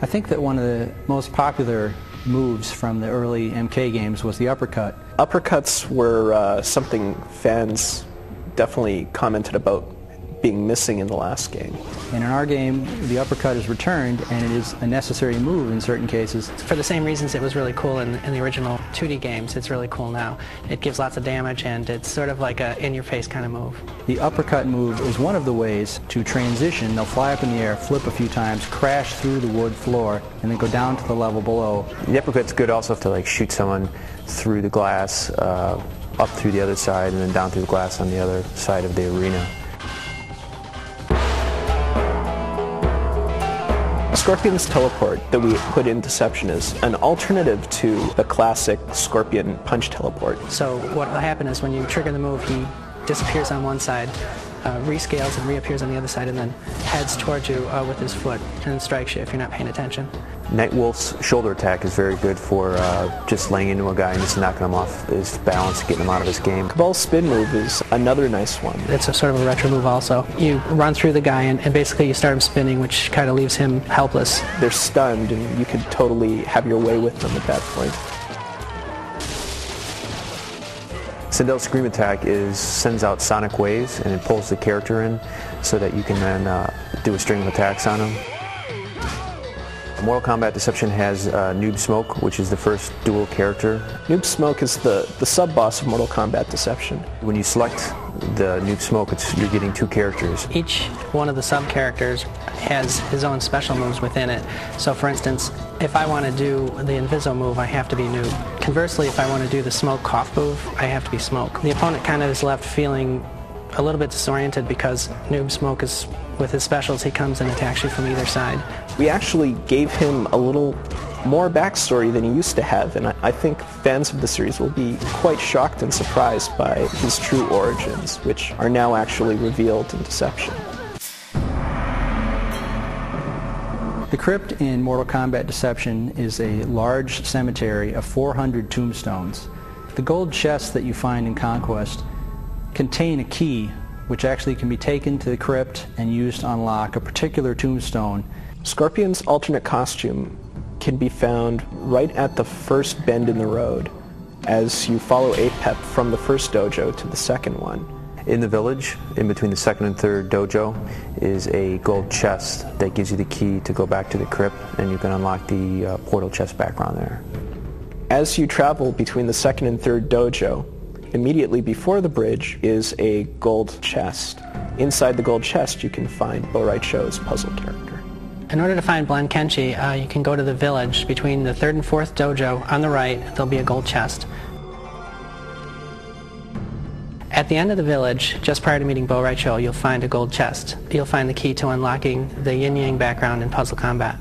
I think that one of the most popular moves from the early MK games was the uppercut. Uppercuts were something fans definitely commented about being missing in the last game. And in our game, the uppercut is returned, and it is a necessary move in certain cases. For the same reasons it was really cool in the original 2D games, it's really cool now. It gives lots of damage, and it's sort of like a in-your-face kind of move. The uppercut move is one of the ways to transition. They'll fly up in the air, flip a few times, crash through the wood floor, and then go down to the level below. The uppercut's good also to like shoot someone through the glass, up through the other side, and then down through the glass on the other side of the arena. Scorpion's teleport that we put in Deception is an alternative to the classic Scorpion punch teleport. So what will happen is when you trigger the move, he disappears on one side, rescales and reappears on the other side, and then heads towards you with his foot and strikes you if you're not paying attention. Nightwolf's shoulder attack is very good for just laying into a guy and just knocking him off his balance, getting him out of his game. Cabal's spin move is another nice one. It's a sort of a retro move also. You run through the guy and basically you start him spinning, which kind of leaves him helpless. They're stunned and you could totally have your way with them at that point. Sindel's Scream attack sends out sonic waves and it pulls the character in so that you can then do a string of attacks on him. Mortal Kombat Deception has Noob Smoke, which is the first dual character. Noob Smoke is the sub-boss of Mortal Kombat Deception. When you select the Noob Smoke, you're getting two characters. Each one of the sub-characters has his own special moves within it. So for instance, if I want to do the Inviso move, I have to be Noob. Conversely, if I want to do the Smoke Cough move, I have to be Smoke. The opponent kind of is left feeling a little bit disoriented because Noob Smoke is, with his specials, he comes and attacks you from either side. We actually gave him a little more backstory than he used to have, and I think fans of the series will be quite shocked and surprised by his true origins, which are now actually revealed in Deception. The crypt in Mortal Kombat Deception is a large cemetery of 400 tombstones. The gold chests that you find in Conquest contain a key which actually can be taken to the crypt and used to unlock a particular tombstone. Scorpion's alternate costume can be found right at the first bend in the road as you follow Apep from the first dojo to the second one. In the village, in between the second and third dojo, is a gold chest that gives you the key to go back to the crypt, and you can unlock the portal chest background there. As you travel between the second and third dojo, immediately before the bridge is a gold chest. Inside the gold chest you can find Bo' Rai Cho's puzzle character. In order to find Blen Kenshi, you can go to the village. Between the third and fourth dojo on the right, there'll be a gold chest. At the end of the village, just prior to meeting Bo' Rai Cho, you'll find a gold chest. You'll find the key to unlocking the yin-yang background in Puzzle Combat.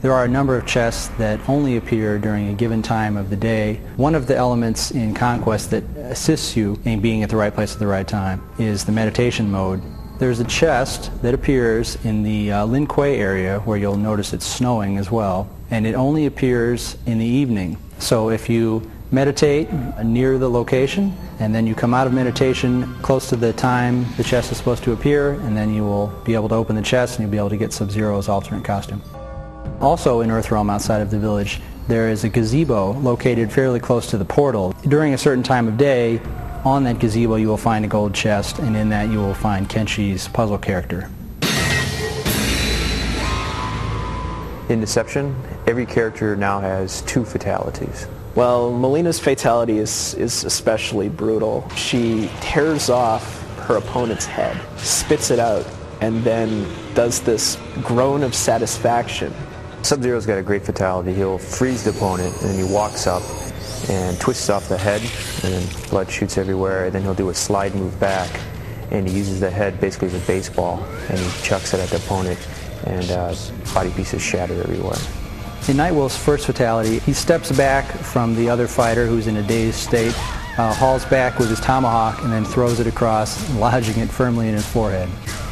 There are a number of chests that only appear during a given time of the day. One of the elements in Conquest that assists you in being at the right place at the right time is the meditation mode. There's a chest that appears in the Lin Kuei area where you'll notice it's snowing as well, and it only appears in the evening. So if you meditate near the location and then you come out of meditation close to the time the chest is supposed to appear, and then you will be able to open the chest and you'll be able to get Sub-Zero's alternate costume. Also in Earthrealm outside of the village, there is a gazebo located fairly close to the portal. During a certain time of day, on that gazebo you will find a gold chest, and in that you will find Kenshi's puzzle character. In Deception, every character now has two fatalities. Well, Melina's fatality is especially brutal. She tears off her opponent's head, spits it out, and then does this groan of satisfaction. Sub-Zero's got a great fatality. He'll freeze the opponent, and then he walks up and twists off the head, and then blood shoots everywhere, and then he'll do a slide move back, and he uses the head basically as a baseball, and he chucks it at the opponent, and body pieces shatter everywhere. In Nightwolf's first fatality, he steps back from the other fighter who's in a dazed state, hauls back with his tomahawk, and then throws it across, lodging it firmly in his forehead.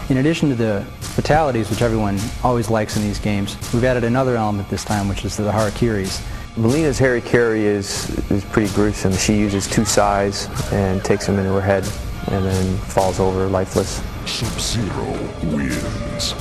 In addition to the fatalities, which everyone always likes in these games, we've added another element this time, which is the harakiris. Melina's harikiri is pretty gruesome. She uses two sais and takes them into her head and then falls over lifeless. Sub-Zero wins.